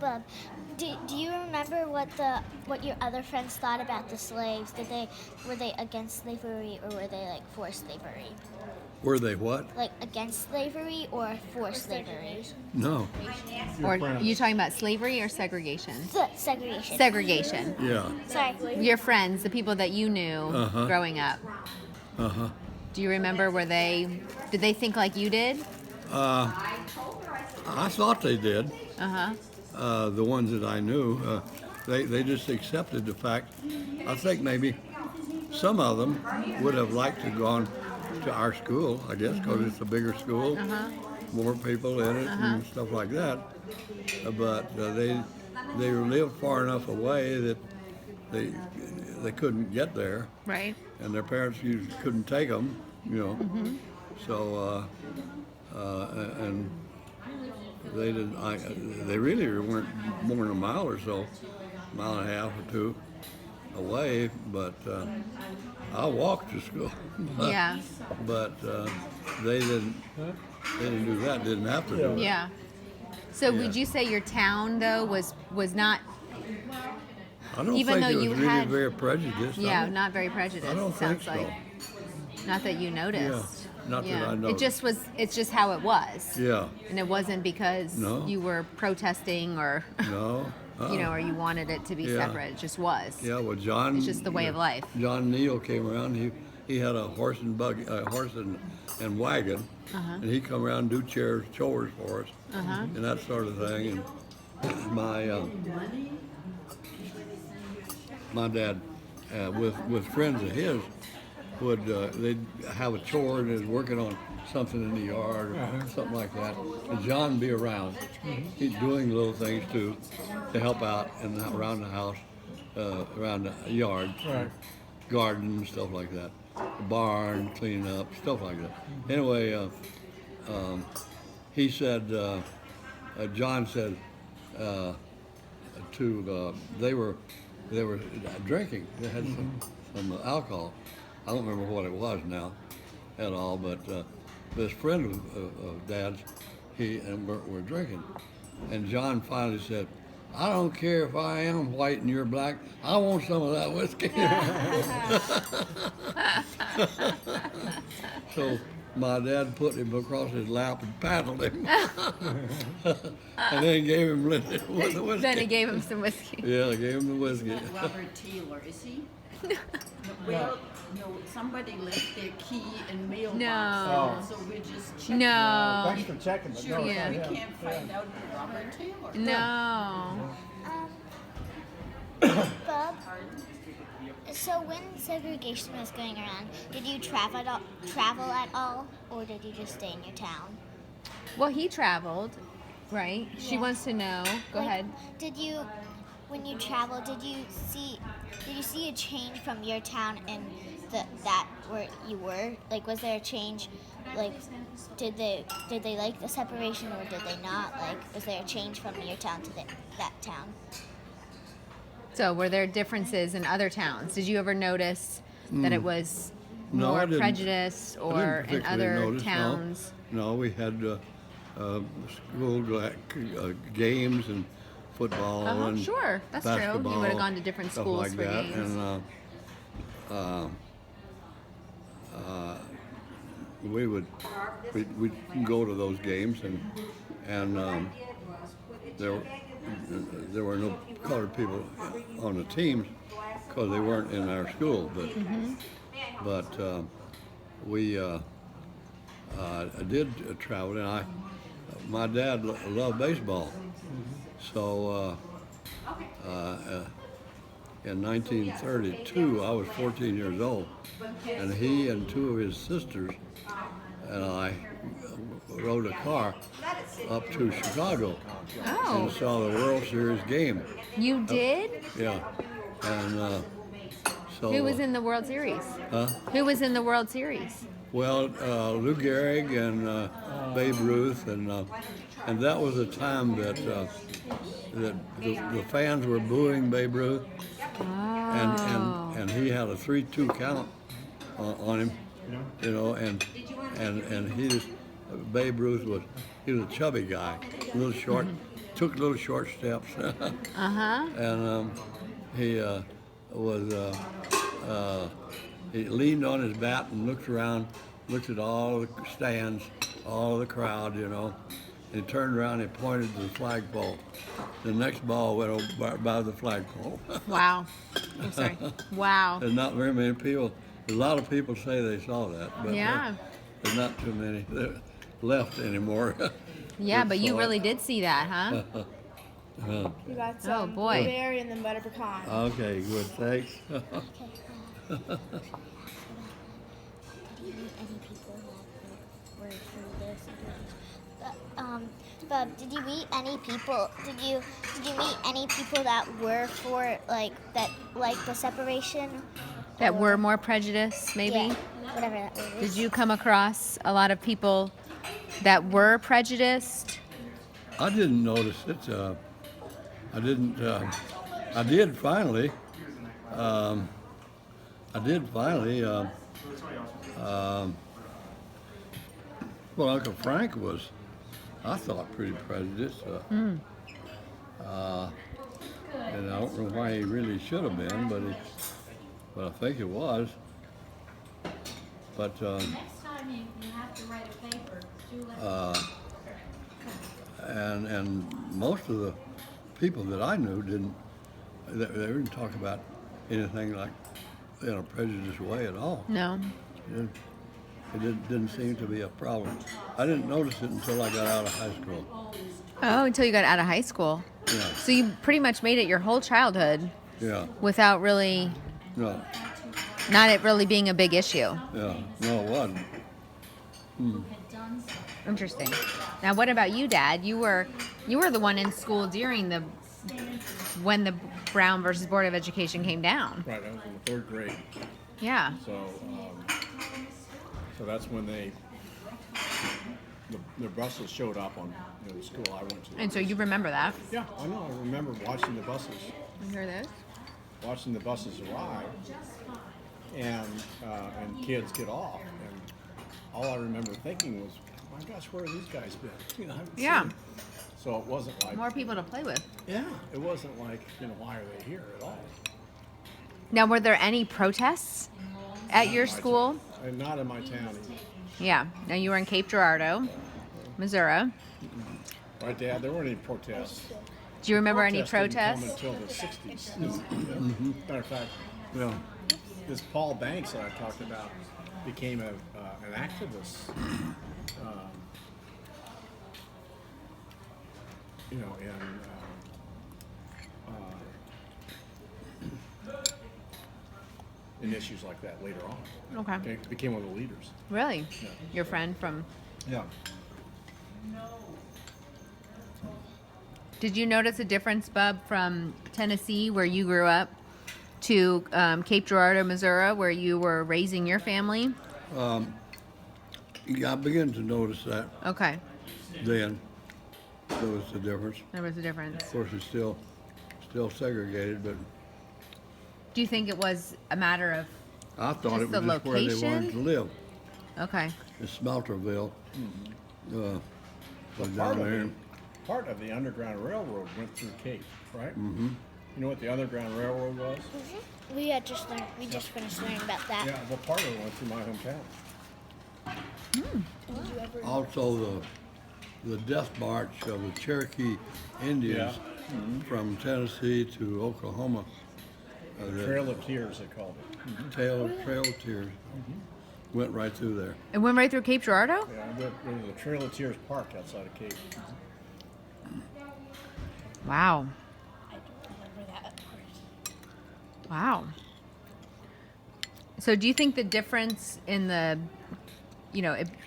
Bob, do you remember what your other friends thought about the slaves? Were they against slavery or were they like for slavery? Were they what? Like against slavery or for slavery? No. Or are you talking about slavery or segregation? Segregation. Segregation. Yeah. Sorry. Your friends, the people that you knew growing up. Uh-huh. Do you remember, did they think like you did? I thought they did. The ones that I knew, they just accepted the fact. I think maybe some of them would have liked to gone to our school, I guess, because it's a bigger school, more people in it and stuff like that. But they lived far enough away that they couldn't get there, Right. and their parents usually couldn't take them, you know. So and they didn't. They really weren't more than a mile or so, mile and a half or two away. But I walked to school. Yeah. But they didn't. They didn't do that. Didn't have to do it. Yeah. So would you say your town though was not? I don't Even think though it was you really had- very prejudiced. Yeah, not very prejudiced. I don't think sounds so. like. Not that you noticed. Not that I noticed. It's just how it was. Yeah. And it wasn't because No. you were protesting or No. or you wanted it to be Yeah. separate. It just was. Yeah. Well, John. It's just the way of life. John Neal came around. He had a horse and buggy, and wagon, and he come around and do chores for us, and that sort of thing. And my dad, with friends of his, would they'd have a chore and is working on something in the yard or something like that, and John would be around. He's doing little things to help out around the house, around the yard, garden and stuff like that, the barn, cleaning up, stuff like that. Anyway, he said, John said they were drinking. They had some alcohol. I don't remember what it was now at all, but this friend of Dad's, we're drinking. And John finally said, I don't care if I am white and you're black, I want some of that whiskey. So my dad put him across his lap and paddled him. And then gave him the whiskey. Then he gave him some whiskey. Yeah, I gave him the whiskey. Robert Taylor, is he? Well, no, somebody left their key in mailbox. No. So we're just checking. No. Thanks for checking. But Sure, no, it's Yeah. we not him. can't find out who Robert Taylor. No. Bob, so when segregation was going around, did you travel at all, or did you just stay in your town? Well, he traveled, right? She Yeah. wants to know. Go Like, ahead. When you traveled, did you see a change from your town and that where you were? Like, was there a change? Like, did they like the separation or did they not? Like, was there a change from your town to that town? So, were there differences in other towns? Did you ever notice that it was No, more I didn't. prejudice I or didn't in particularly other notice, no. towns? No, we had school games and football and Sure, that's true. You basketball, would have gone to different stuff schools like for that. games. And we'd go to those games, and there were no colored people on the teams because they weren't in our school. But we did travel, and my dad loved baseball, so in 1932 I was 14 years old, and he and two of his sisters and I rode a car up to Chicago and Oh, saw the World Series game. you did? Yeah, and so Who was in the World Series? Huh? Who was in the World Series? Well, Lou Gehrig and Babe Ruth, and that was a time that the fans were booing Babe Ruth, and he had a 3-2 count on him, and he just Babe Ruth was a chubby guy, a little short, took little short steps. And he was he leaned on his bat and looked around, looked at all the stands, all the crowd, you know. And he turned around and pointed to the flagpole. The next ball went over by the flagpole. Wow. I'm sorry. Wow. There's not very many people. A lot of people say they saw that, but Yeah. there's not too many left anymore. Yeah, that but you saw really it. did see that, huh? We got Oh, some boy. blueberry and then butter pecan. Okay, good, thanks. Did you meet any people that were through this? But did you meet any people? Did you meet any people that were for like the separation? That were more prejudiced, maybe? Yeah, whatever that word is. Did you come across a lot of people that were prejudiced? I didn't notice it. I didn't. I did finally. Well, Uncle Frank was, I thought, pretty prejudiced. And I don't know why he really should have been, but I think it was. But and most of the people that I knew they didn't talk about anything like in a prejudiced way at all. No. It didn't seem to be a problem. I didn't notice it until I got out of high school. Oh, until you got out of high school. Yeah, So you pretty much made it your whole childhood yeah, without really, no, not it really being a big issue. yeah, no, it wasn't. Interesting. Now, what about you, Dad? You were the one in school during when the Brown versus Board of Education came down. Right, I was in the 3rd grade. Yeah. So that's when the buses showed up on the school I went to. And so you remember that? Yeah, I know. I remember watching the buses arrive, and kids get off, and all I remember thinking was, "My gosh, where have these guys been?" I haven't seen Yeah. them. So it wasn't like More people to play with. Yeah, it wasn't like why are they here at all? Now, were there any protests at your Not in my school? town. And not in my town either. Yeah. Now you were in Cape Girardeau, Missouri. Right, Dad? There weren't any protests. Do you remember any Protests protests? didn't come until the 60s. Matter of fact, Yeah, this Paul Banks that I talked about became an activist, in issues like that later on. Okay. Became one of the leaders. Really? Yeah. Your friend from... Yeah. Did you notice a difference, Bub, from Tennessee, where you grew up, to Cape Girardeau, Missouri, where you were raising your family? yeah, I began to notice that Okay. then. There was the difference. There was a difference. Of course, it's still segregated, but Do you think it was a matter of... I thought Just it was the just where they wanted location? to live. Okay. In Smelterville. So Part down of, there. the, part of the Underground Railroad went through Cape, right? Mm-hmm. You know what the Underground Railroad was? We just finished learning about that. Yeah, well, part of it went through my hometown. Also, the death march of the Cherokee Indians from Tennessee to Oklahoma. Trail of Tears, they called it. Trail of Tears went right through there. It went right through Cape Girardeau? Yeah, there was a Trail of Tears Park outside of Cape. Wow. I don't remember that part. Wow. So do you think the difference in the,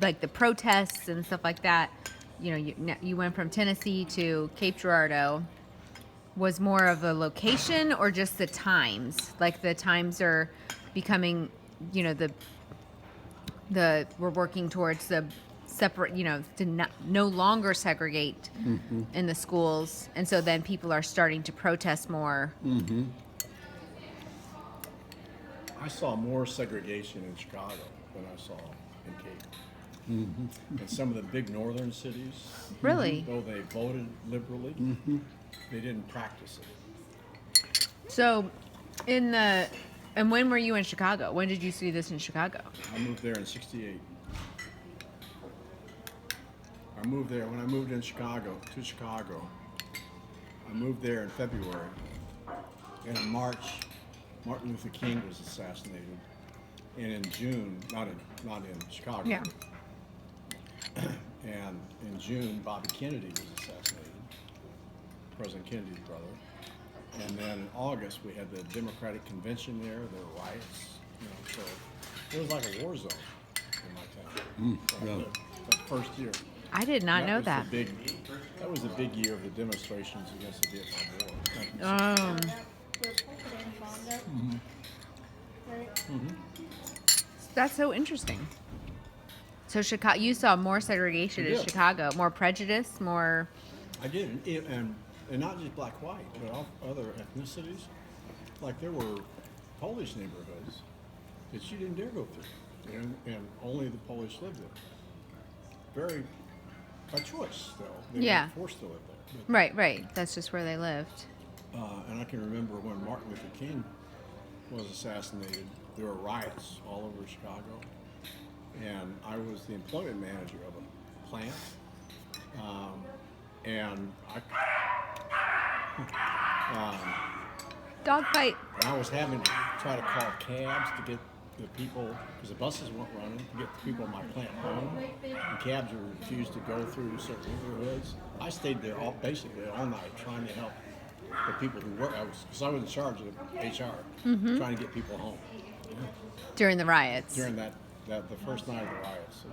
like the protests and stuff like that, you went from Tennessee to Cape Girardeau, was more of a location or just the times? Like the times are becoming, we're working towards the separate, to no longer segregate in the schools. And so then people are starting to protest more. I saw more segregation in Chicago than I saw in Cape. And some of the big northern cities, Really? though they voted liberally, they didn't practice it. So, and when were you in Chicago? When did you see this in Chicago? I moved there in '68. I moved there when I moved to Chicago. I moved there in February, and in March, Martin Luther King was assassinated, and in June, not in Chicago. Yeah. And in June, Bobby Kennedy was assassinated, President Kennedy's brother. And then in August, we had the Democratic Convention there. There were riots, so it was like a war zone in my town. yeah. The first year. I did not know that. That was the big year of the demonstrations against the Vietnam War. That's so interesting. So Chicago, you saw more segregation I in did. Chicago, more prejudice, more. I did, and not just black, white, but other ethnicities. Like there were Polish neighborhoods that you didn't dare go through, and only the Polish lived there. Very by choice, though. They Yeah. weren't forced to live there. But, Right. That's just where they lived. and I can remember when Martin Luther King was assassinated, there were riots all over Chicago, and I was the employment manager of a plant, and Dogfight. I was having to try to call cabs to get the people, because the buses weren't running, to get the people in my plant home. And cabs were refused to go through certain neighborhoods. I stayed there basically all night trying to help the people who work. Because I was in charge of HR, trying to get people home During the riots. during the first night of the riots.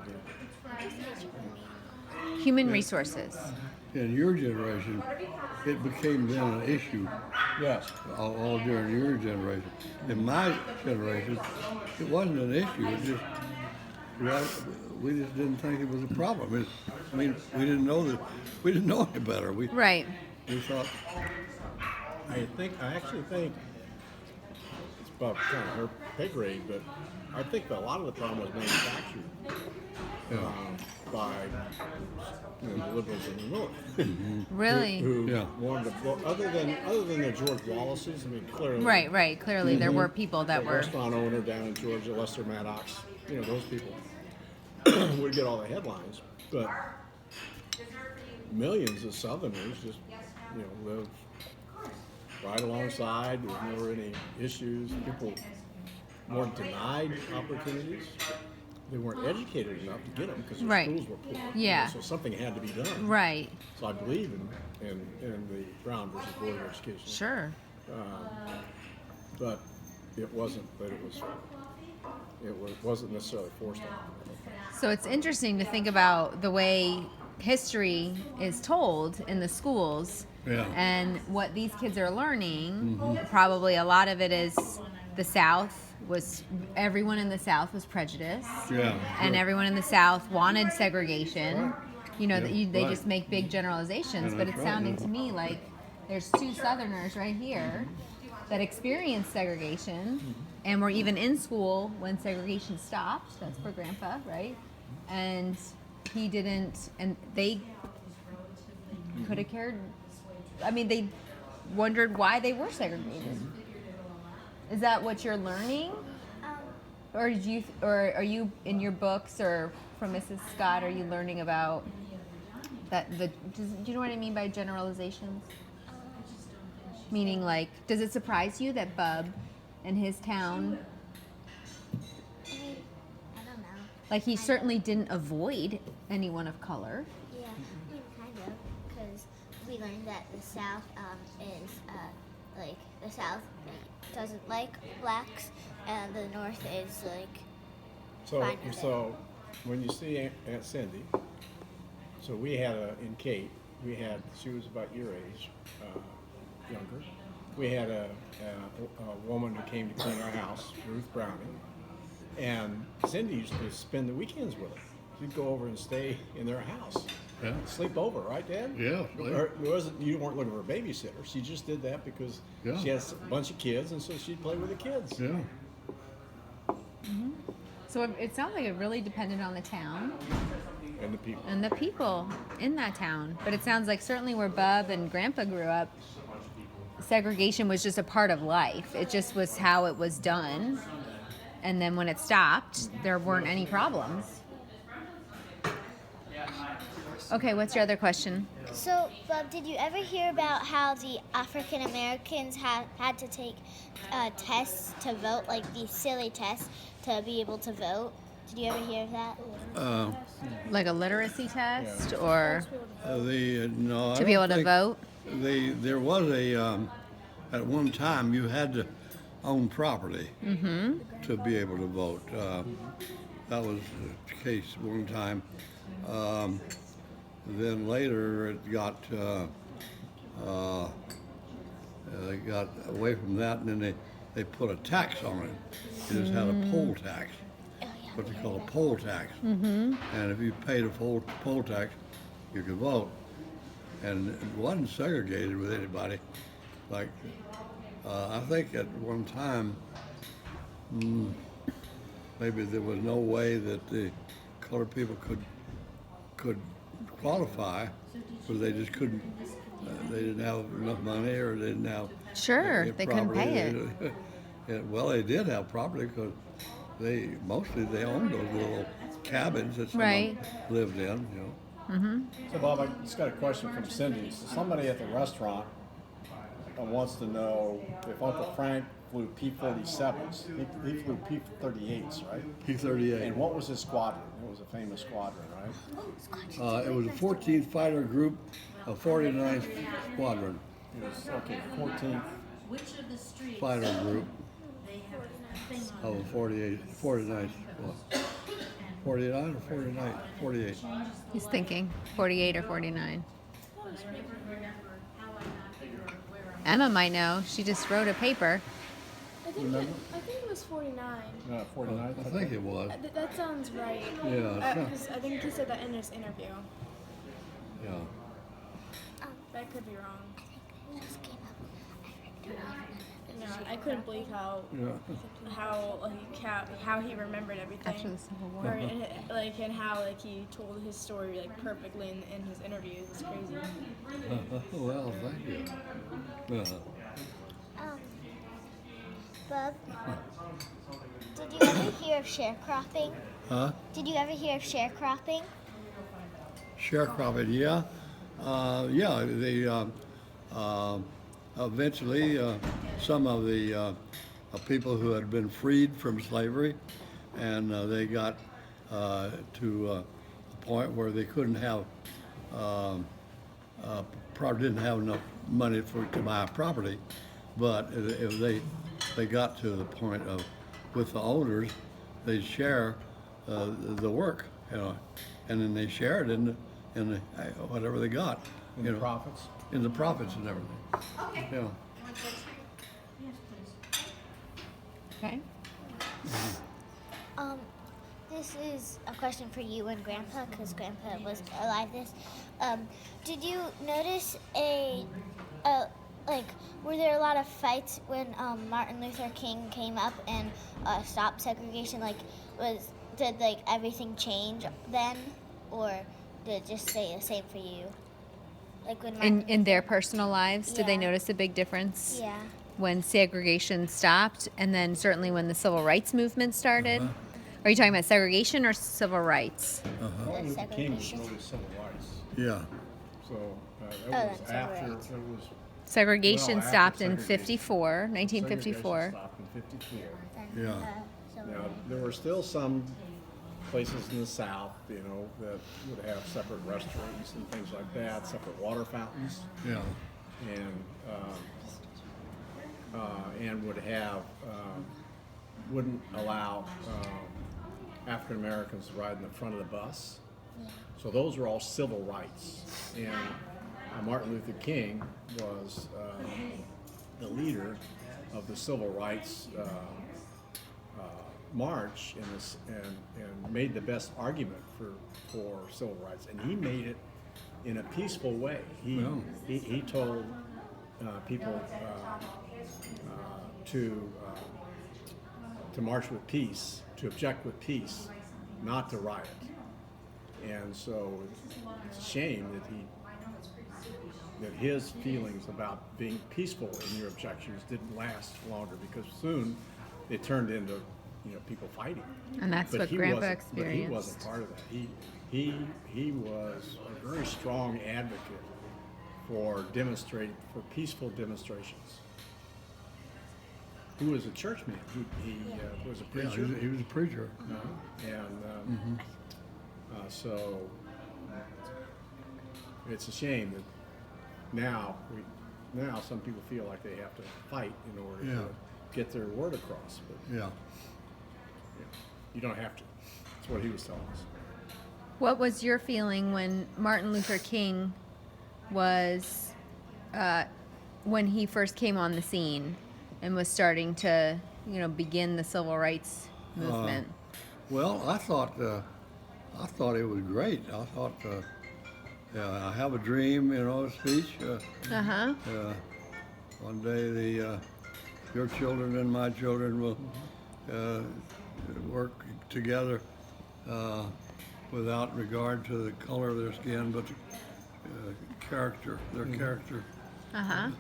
Human resources. In your generation, it became then an issue. Yes. All during your generation. In my generation, it wasn't an issue. It just, we just didn't think it was a problem. We didn't know any better. We thought. I actually think it's about kind of her pay grade, but I think that a lot of the problem was manufactured by the liberals in the north. Really? Who Yeah. wanted to, other than the George Wallace's, I mean, clearly. Right. Clearly, there were people that The were. restaurant owner down in Georgia, Lester Maddox, those people would get all the headlines, but millions of Southerners just, lived right alongside. There was never any issues. People weren't denied opportunities. They weren't educated enough to get them because their Right. schools were poor. Yeah. So something had to be done. Right. So I believe in the Brown versus Board of Education. Sure. But it wasn't that it wasn't necessarily forced on them. So it's interesting to think about the way history is told in the schools Yeah. and what these kids are learning. Probably a lot of it is the South everyone in the South was prejudiced. Yeah. And sure. everyone in the South wanted segregation. Yeah, They right. just make big generalizations, Yeah, but that's it's right, sounding yeah. to me like there's two Southerners right here that experienced segregation and were even in school when segregation stopped. That's for Grandpa, right? And he didn't, and they could have cared. I mean, they wondered why they were segregated. Is that what you're learning? Or are you in your books or from Mrs. Scott, are you learning about that? Do you know what I mean by generalizations? Meaning, like, does it surprise you that Bub and his town, I mean, I don't know. like, he certainly didn't avoid anyone of color? Yeah, kind of, because we learned that the South is like the South doesn't like blacks, and the North is like fine with it. So when you see Aunt Cindy, so we had in Kate, she was about your age, younger. We had a woman who came to clean our house, Ruth Browning, and Cindy used to spend the weekends with her. She'd go over and stay in their house. Yeah. Sleep over, right, Dad? Yeah. You weren't looking for a babysitter. She just did that because Yeah. she has a bunch of kids, and so she'd play with the kids. Yeah. So it sounds like it really depended on the town And the people. and the people in that town. But it sounds like certainly where Bub and Grandpa grew up, segregation was just a part of life. It just was how it was done. And then when it stopped, there weren't any problems. Okay, what's your other question? So, Bob, did you ever hear about how the African Americans had to take tests to vote, like these silly tests to be able to vote? Did you ever hear of that? Like a literacy test or No, I to be don't able to think- vote? There was at one time you had to own property to be able to vote. That was the case one time. Then later it got they got away from that, and then they put a tax on it. It just had a poll tax, what they call a poll tax. And if you paid a poll tax, you could vote. And it wasn't segregated with anybody. Like, I think at one time, maybe there was no way that the colored people could qualify, because they just couldn't. They didn't have enough money, or they didn't have. Sure, they couldn't pay it. Well, they did have property because they owned those little cabins that someone lived in. So Bob, I just got a question from Cindy. So somebody at the restaurant wants to know if Uncle Frank flew P-47s. He flew P-38s, right? P-38. And what was his squadron? It was a famous squadron, right? It was a 14th Fighter Group, a 49th Squadron It was, okay, 14th. Which of the streets Fighter Group they have a thing of on? a 49th. 49 or 49? 48. He's thinking 48 or 49. Emma might know. She just wrote a paper. I think it was 49. 49th? I think it was. That sounds right. Yeah. Because I think he said that in his interview. Yeah. That could be wrong. Yeah, I couldn't believe how he remembered everything. After the Civil War. And how he told his story perfectly in his interviews. It's crazy. Well, thank you. Yeah. Bub, did you ever hear of sharecropping? Huh? Did you ever hear of sharecropping? Sharecropping, yeah. They eventually some of the people who had been freed from slavery, and they got to a point where they couldn't have didn't have enough money to buy property, but if they got to the point of, with the owners, they'd share the work, and then they shared in the whatever they got, In the profits? in the profits and everything. Yeah. Okay. This is a question for you and Grandpa, because Grandpa was alive this. Did you notice were there a lot of fights when Martin Luther King came up and stopped segregation? Did everything change then, or did it just stay the same for you? Like when In their personal lives, did they Yeah. notice a big difference? Yeah. When segregation stopped, and then certainly when the civil rights movement started? Are you talking about segregation or civil rights? Martin Luther King was segregation. really civil rights. Yeah. So that that's was civil after, rights. it was. Segregation after stopped in segregation. 54, 1954. Segregation stopped in 54. Yeah. Now, there were still some places in the South, that would have separate restaurants and things like that, separate water fountains, Yeah. and would have, wouldn't allow African Americans to ride in the front of the bus. So those were all civil rights. And Martin Luther King was the leader of the civil rights march and made the best argument for civil rights, and he made it in a peaceful way. He told people to to march with peace, to object with peace, not to riot. And so it's a shame that his feelings about being peaceful in your objections didn't last longer, because soon it turned into, people fighting. And that's But what he Grandpa wasn't- But he experienced. wasn't part of that. He was a very strong advocate for peaceful demonstrations. He was a churchman. He was a Yeah, preacher. he was a preacher. And so it's a shame that now some people feel like they have to fight in order Yeah. to get their word across. But Yeah. you don't have to. That's what he was telling us. What was your feeling when Martin Luther King was, when he first came on the scene and was starting to, begin the civil rights movement? Well, I thought it was great. I thought, I have a dream, speech. Uh-huh. One day your children and my children will work together without regard to the color of their skin, but character, their character. Uh-huh.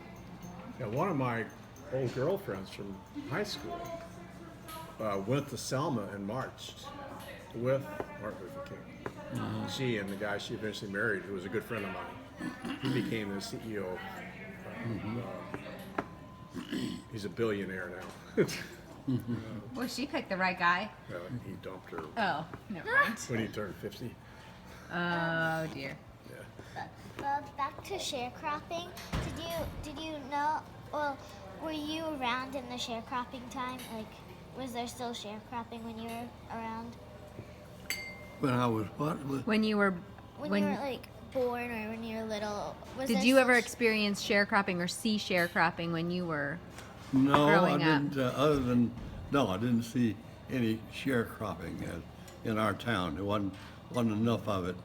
Yeah, one of my old girlfriends from high school went to Selma and marched with Martin Luther King. She and the guy she eventually married, who was a good friend of mine, he became the CEO. He's a billionaire now. Well, she picked the right guy. He dumped her Oh, never mind. when he turned 50. Oh, dear. Back to sharecropping. Did you know? Well, were you around in the sharecropping time? Like, was there still sharecropping when you were around? When I was what? When you were, When you were like born or when you were little? Was did there you still ever experience sharecropping or see sharecropping when you were? No, growing I up? didn't. I didn't see any sharecropping in our town. There wasn't enough of it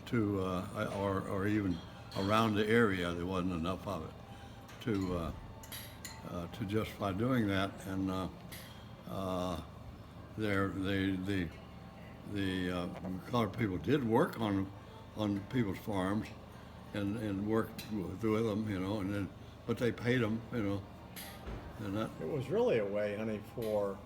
to, or even around the area. There wasn't enough of it to justify doing that. And the colored people did work on people's farms and worked with them, and then, but they paid them, and that. It was really a way, honey, for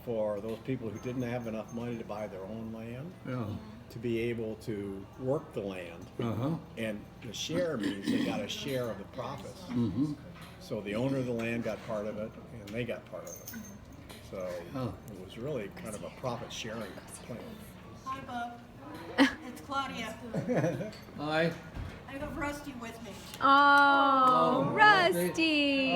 those people who didn't have enough money to buy their own land Yeah. to be able to work the land. Uh-huh. And the share means they got a share of the profits. Mm-hmm. So the owner of the land got part of it, and they got part of it. So it was really kind of a profit sharing plan. Hi, Bob. It's Claudia. Hi. I have Rusty with me. Oh, Rusty.